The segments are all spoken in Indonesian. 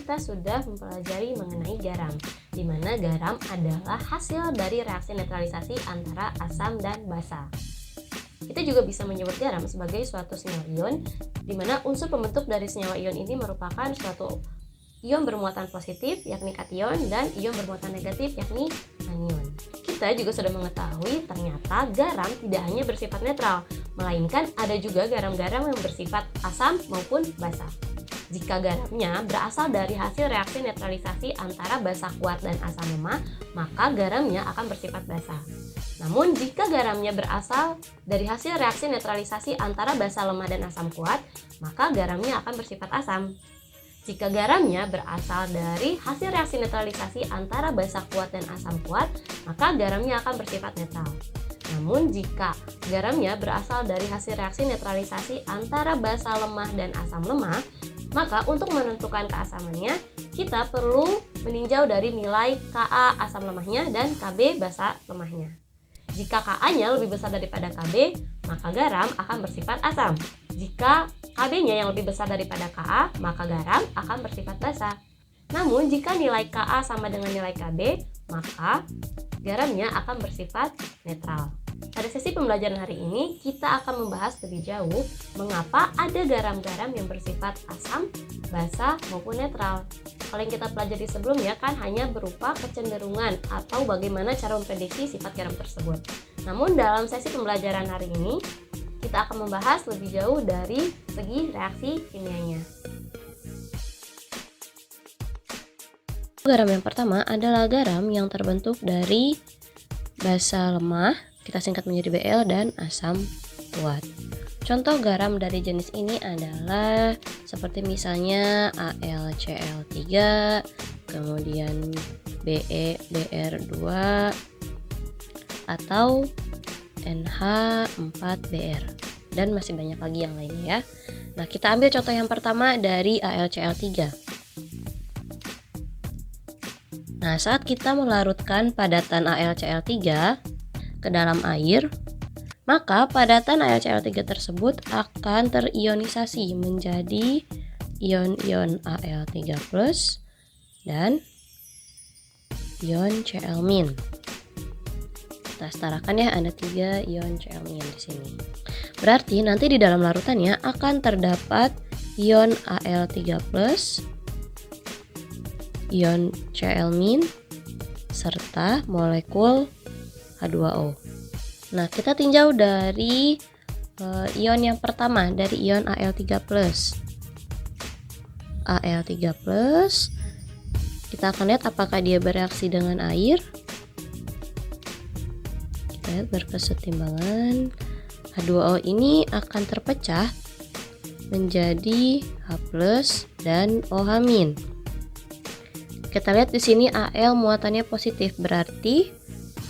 kita sudah mempelajari mengenai garam, di mana garam adalah hasil dari reaksi netralisasi antara asam dan basa. Kita juga bisa menyebut garam sebagai suatu senyawa ion, di mana unsur pembentuk dari senyawa ion ini merupakan suatu ion bermuatan positif yakni kation dan ion bermuatan negatif yakni anion. Kita juga sudah mengetahui ternyata garam tidak hanya bersifat netral, melainkan ada juga garam-garam yang bersifat asam maupun basa. Jika garamnya berasal dari hasil reaksi netralisasi antara basa kuat dan asam lemah, maka garamnya akan bersifat basa. Namun jika garamnya berasal dari hasil reaksi netralisasi antara basa lemah dan asam kuat, maka garamnya akan bersifat asam. Jika garamnya berasal dari hasil reaksi netralisasi antara basa kuat dan asam kuat, maka garamnya akan bersifat netral. Namun jika garamnya berasal dari hasil reaksi netralisasi antara basa lemah dan asam lemah, maka untuk menentukan keasamannya, kita perlu meninjau dari nilai Ka asam lemahnya dan Kb basa lemahnya. Jika Ka-nya lebih besar daripada Kb, maka garam akan bersifat asam. Jika Kb-nya yang lebih besar daripada Ka, maka garam akan bersifat basa. Namun jika nilai Ka sama dengan nilai Kb, maka garamnya akan bersifat netral. Pada sesi pembelajaran hari ini, kita akan membahas lebih jauh mengapa ada garam-garam yang bersifat asam, basa, maupun netral. Kalau yang kita pelajari sebelumnya kan hanya berupa kecenderungan atau bagaimana cara memprediksi sifat garam tersebut. Namun dalam sesi pembelajaran hari ini, kita akan membahas lebih jauh dari segi reaksi kimianya. Garam yang pertama adalah garam yang terbentuk dari basa lemah, kita singkat menjadi Bl, dan asam kuat. Contoh garam dari jenis ini adalah seperti misalnya AlCl3, kemudian BeBr2, atau NH4Br, dan masih banyak lagi yang lainnya ya. Nah, kita ambil contoh yang pertama dari AlCl3. Nah, saat kita melarutkan padatan AlCl3 ke dalam air, maka padatan AlCl3 tersebut akan terionisasi menjadi ion-ion Al3+ dan ion Cl-. Kita setarakan ya, ada 3 ion Cl- di sini. Berarti nanti di dalam larutannya akan terdapat ion Al3+, ion Cl- serta molekul H2O. Nah, kita tinjau dari ion yang pertama, dari ion Al3+. Al3+, kita akan lihat apakah dia bereaksi dengan air. Kita lihat berkesetimbangan. H2O ini akan terpecah menjadi H+ dan OH-. Kita lihat di sini Al muatannya positif, berarti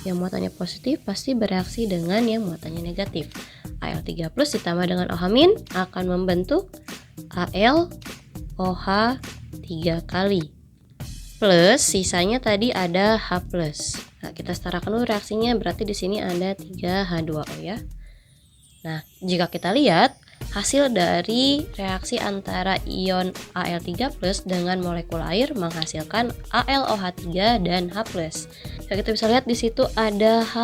yang muatannya positif pasti bereaksi dengan yang muatannya negatif. Al3+ ditambah dengan OH- akan membentuk AlOH 3 kali. Plus sisanya tadi ada H+. Nah, kita setarakan dulu reaksinya, berarti di sini ada 3 H2O ya. Nah, jika kita lihat hasil dari reaksi antara ion Al3+ dengan molekul air menghasilkan AlOH3 dan H+. Nah, kita bisa lihat di situ ada H+.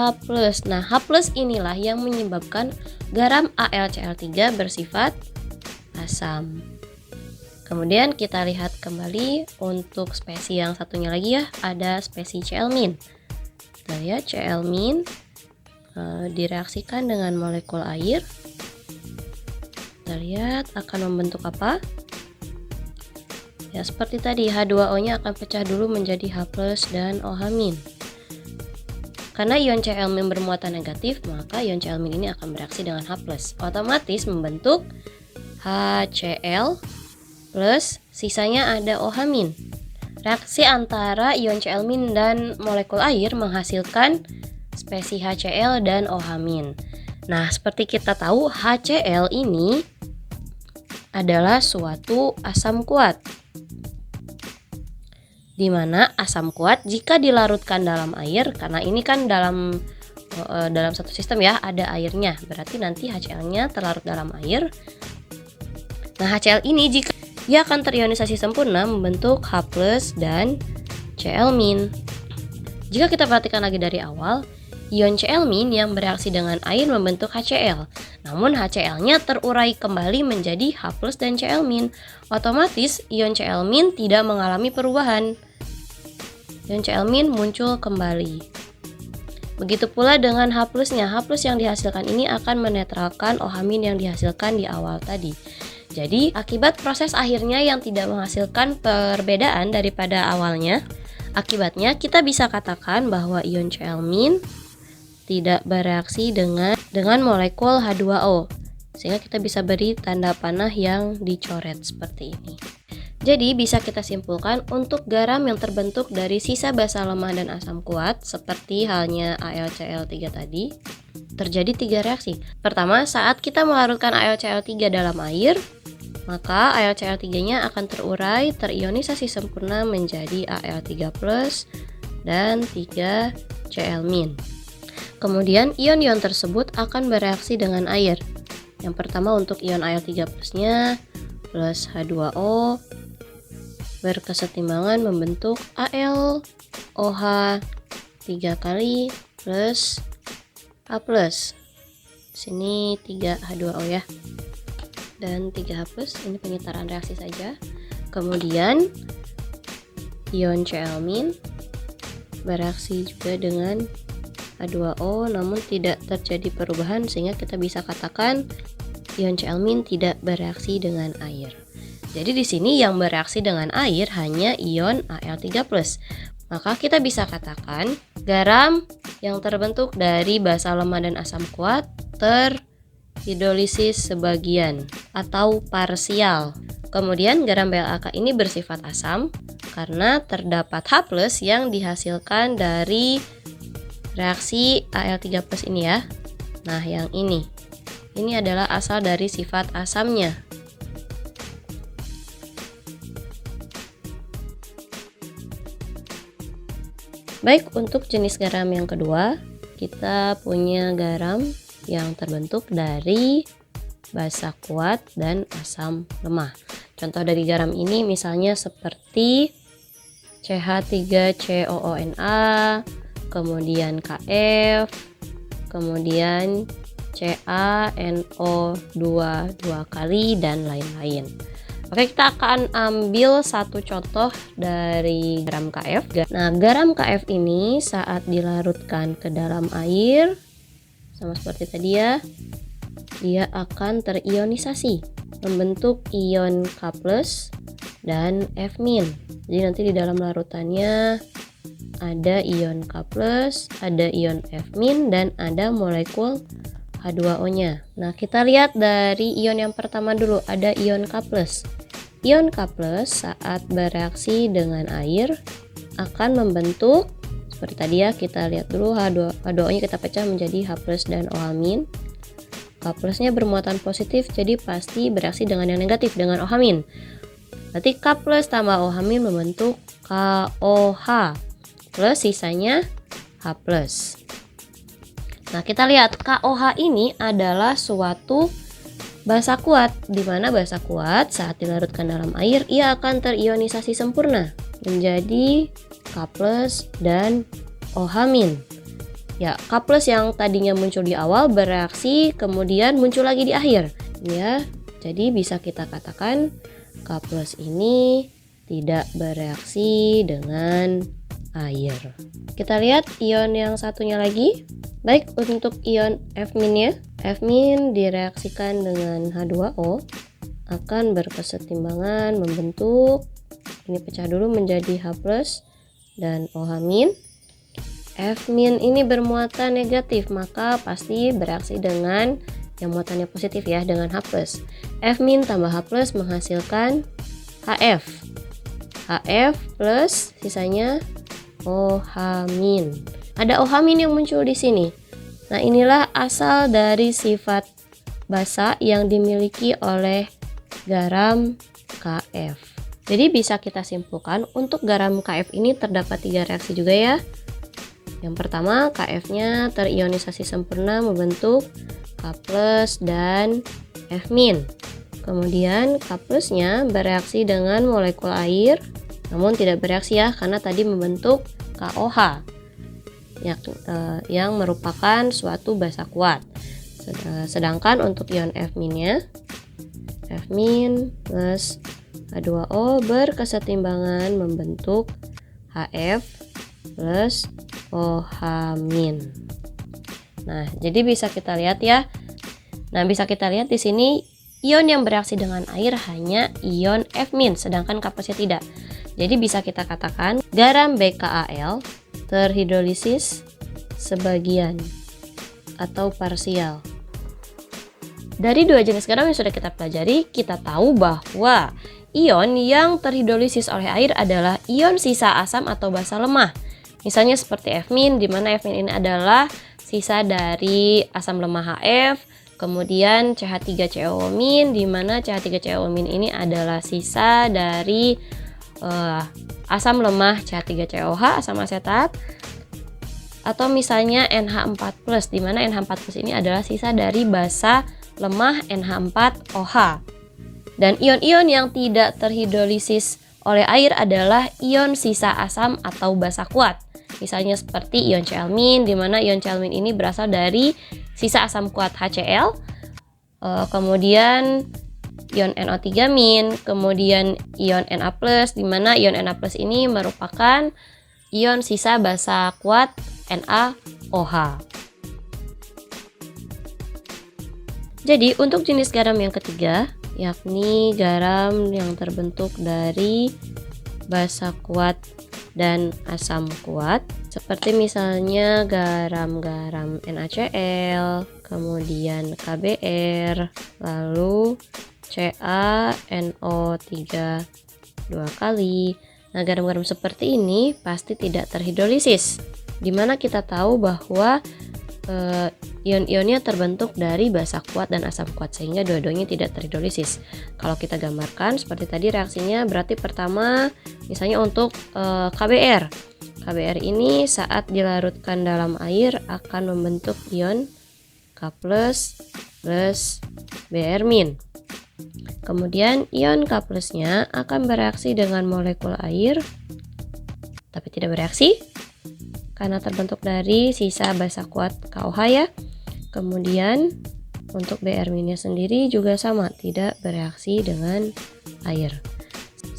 Nah, H+ inilah yang menyebabkan garam AlCl3 bersifat asam. Kemudian kita lihat kembali untuk spesies yang satunya lagi ya, ada spesies Cl-. Kita lihat Cl- direaksikan dengan molekul air. Kita lihat akan membentuk apa? Ya, seperti tadi H2O-nya akan pecah dulu menjadi H+ dan OH-. Karena ion Cl- bermuatan negatif, maka ion Cl- ini akan bereaksi dengan H+. Otomatis membentuk HCl plus sisanya ada OH-. Reaksi antara ion Cl- dan molekul air menghasilkan spesies HCl dan OH-. Nah, seperti kita tahu HCl ini adalah suatu asam kuat, di mana asam kuat jika dilarutkan dalam air, karena ini kan dalam satu sistem ya, ada airnya, berarti nanti HCl-nya terlarut dalam air. Nah, HCl ini ia akan terionisasi sempurna membentuk H+ dan Cl-. Jika kita perhatikan lagi dari awal, ion Cl- yang bereaksi dengan air membentuk HCl. Namun HCl-nya terurai kembali menjadi H+ dan Cl-. Otomatis ion Cl- tidak mengalami perubahan. Ion Cl- muncul kembali. Begitu pula dengan H+-nya. H+ yang dihasilkan ini akan menetralkan OH- yang dihasilkan di awal tadi. Jadi, akibat proses akhirnya yang tidak menghasilkan perbedaan daripada awalnya, akibatnya kita bisa katakan bahwa ion Cl- tidak bereaksi dengan molekul H2O. Sehingga kita bisa beri tanda panah yang dicoret seperti ini. Jadi bisa kita simpulkan untuk garam yang terbentuk dari sisa basa lemah dan asam kuat seperti halnya AlCl3 tadi, terjadi 3 reaksi. Pertama, saat kita melarutkan AlCl3 dalam air, maka AlCl3-nya akan terurai, terionisasi sempurna menjadi Al3+ dan 3Cl-. Kemudian ion-ion tersebut akan bereaksi dengan air. Yang pertama untuk ion Al3+-nya plus H2O berkesetimbangan membentuk AlOH 3 kali plus H+. Sini 3H2O ya. Dan 3H+, ini penyetaraan reaksi saja. Kemudian ion Cl- bereaksi juga dengan H2O namun tidak terjadi perubahan, sehingga kita bisa katakan ion Cl- tidak bereaksi dengan air. Jadi di sini yang bereaksi dengan air hanya ion Al3+. Maka kita bisa katakan garam yang terbentuk dari basa lemah dan asam kuat terhidrolisis sebagian atau parsial. Kemudian garam BLAK ini bersifat asam karena terdapat H+ yang dihasilkan dari reaksi Al3+ ini ya. Nah, yang ini adalah asal dari sifat asamnya. Baik, untuk jenis garam yang kedua, kita punya garam yang terbentuk dari basa kuat dan asam lemah. Contoh dari garam ini misalnya seperti CH3COONA, kemudian KF, kemudian CaNO2 2 kali, dan lain-lain. Oke, kita akan ambil satu contoh dari garam KF. Nah, garam KF ini saat dilarutkan ke dalam air, sama seperti tadi ya, dia akan terionisasi, membentuk ion K+ dan F-. Jadi nanti di dalam larutannya ada ion K+, ada ion F-, dan ada molekul H2O-nya. Nah, kita lihat dari ion yang pertama dulu, ada ion K+. Ion K+ saat bereaksi dengan air akan membentuk seperti tadi ya, kita lihat dulu H2O-nya kita pecah menjadi H+ dan OH-. K+-nya bermuatan positif, jadi pasti bereaksi dengan yang negatif, dengan OH-. Berarti K+ tambah OH- membentuk KOH plus sisanya H+. Nah, kita lihat KOH ini adalah suatu basa kuat, di mana basa kuat saat dilarutkan dalam air ia akan terionisasi sempurna menjadi K+ dan OH-. Ya, K+ yang tadinya muncul di awal bereaksi kemudian muncul lagi di akhir. Ya, jadi bisa kita katakan K+ ini tidak bereaksi dengan air. Kita lihat ion yang satunya lagi. Baik, untuk ion F- ya. F- direaksikan dengan H2O akan berkesetimbangan membentuk, ini pecah dulu menjadi H+ dan OH-. F- ini bermuatan negatif, maka pasti bereaksi dengan yang muatannya positif ya, dengan H+. F- tambah H+ menghasilkan HF. HF plus sisanya OH-. Ada OH- yang muncul di sini. Nah, inilah asal dari sifat basa yang dimiliki oleh garam KF. Jadi bisa kita simpulkan untuk garam KF ini terdapat 3 reaksi juga ya. Yang pertama, KF-nya terionisasi sempurna membentuk K+ dan F-. Kemudian K plusnya bereaksi dengan molekul air, namun tidak bereaksi ya, karena tadi membentuk KOH yang merupakan suatu basa kuat. Sedangkan untuk ion F-nya, F- plus H2O berkesetimbangan membentuk HF plus OH-. Nah, jadi bisa kita lihat ya. Nah, bisa kita lihat di sini ion yang bereaksi dengan air hanya ion F-, sedangkan K plusnya tidak. Jadi bisa kita katakan garam BKAL terhidrolisis sebagian atau parsial. Dari dua jenis garam yang sudah kita pelajari, kita tahu bahwa ion yang terhidrolisis oleh air adalah ion sisa asam atau basa lemah. Misalnya seperti F-, di mana F- ini adalah sisa dari asam lemah HF, kemudian CH3COO-, di mana CH3COO- ini adalah sisa dari asam lemah CH3COH, asam asetat, atau misalnya NH4+, di mana NH4+ ini adalah sisa dari basa lemah NH4OH. Dan ion-ion yang tidak terhidrolisis oleh air adalah ion sisa asam atau basa kuat. Misalnya seperti ion Cl-, di mana ion Cl- ini berasal dari sisa asam kuat HCl, kemudian ion NO3-, kemudian ion Na+, di mana ion Na+ ini merupakan ion sisa basa kuat NaOH. Jadi untuk jenis garam yang ketiga, yakni garam yang terbentuk dari basa kuat dan asam kuat, seperti misalnya garam-garam NaCl, kemudian KBr, lalu CaNO3 2 kali. Nah, garam-garam seperti ini pasti tidak terhidrolisis, dimana kita tahu bahwa ion-ionnya terbentuk dari basa kuat dan asam kuat, sehingga dua-duanya tidak terhidrolisis. Kalau kita gambarkan seperti tadi reaksinya, berarti pertama misalnya untuk KBr. KBr ini saat dilarutkan dalam air akan membentuk ion K+ plus Br-. Kemudian ion K plusnya akan bereaksi dengan molekul air, tapi tidak bereaksi karena terbentuk dari sisa basa kuat KOH ya. Kemudian untuk Br-nya sendiri juga sama, tidak bereaksi dengan air.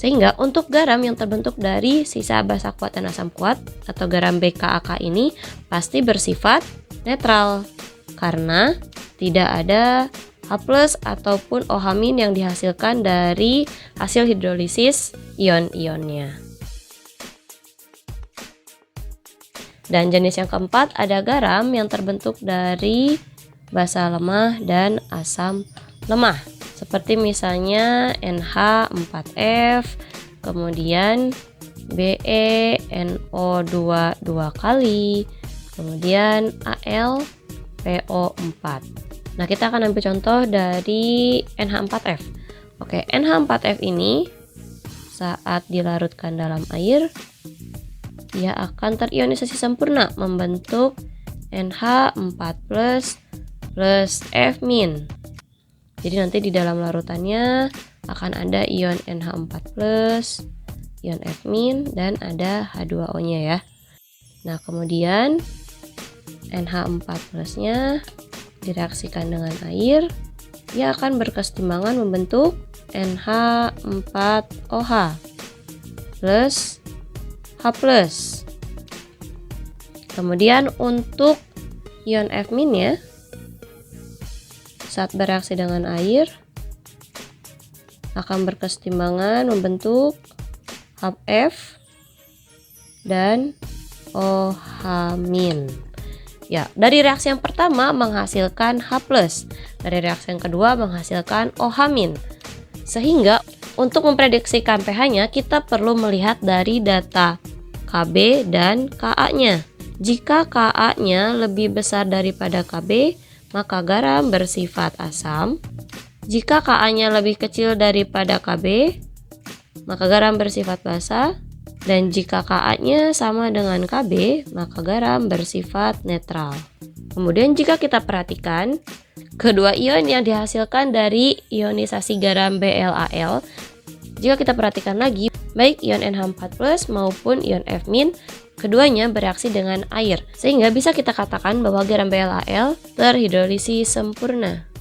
Sehingga untuk garam yang terbentuk dari sisa basa kuat dan asam kuat atau garam BKAK ini pasti bersifat netral karena tidak ada H+ ataupun OH- yang dihasilkan dari hasil hidrolisis ion-ionnya. Dan jenis yang keempat ada garam yang terbentuk dari basa lemah dan asam lemah, seperti misalnya NH4F, kemudian BeNO2 2 kali, kemudian AlPO4. Nah, kita akan ambil contoh dari NH4F. Oke, NH4F ini saat dilarutkan dalam air, ia akan terionisasi sempurna membentuk NH4+ plus F-. Jadi nanti di dalam larutannya akan ada ion NH4+, ion F-, dan ada H2O-nya ya. Nah, kemudian NH4+-nya direaksikan dengan air, ia akan berkesetimbangan membentuk NH4OH plus H+. Kemudian untuk ion F- ya, saat bereaksi dengan air akan berkesetimbangan membentuk HF dan OH-. Ya, dari reaksi yang pertama menghasilkan H+, dari reaksi yang kedua menghasilkan OH-. Sehingga untuk memprediksikan pH-nya kita perlu melihat dari data Kb dan Ka-nya. Jika Ka-nya lebih besar daripada Kb, maka garam bersifat asam. Jika Ka-nya lebih kecil daripada Kb, maka garam bersifat basa. Dan jika Ka-nya sama dengan Kb, maka garam bersifat netral. Kemudian jika kita perhatikan, kedua ion yang dihasilkan dari ionisasi garam BeLaL, jika kita perhatikan lagi, baik ion NH4+ maupun ion F-, keduanya bereaksi dengan air, sehingga bisa kita katakan bahwa garam BeLaL terhidrolisis sempurna.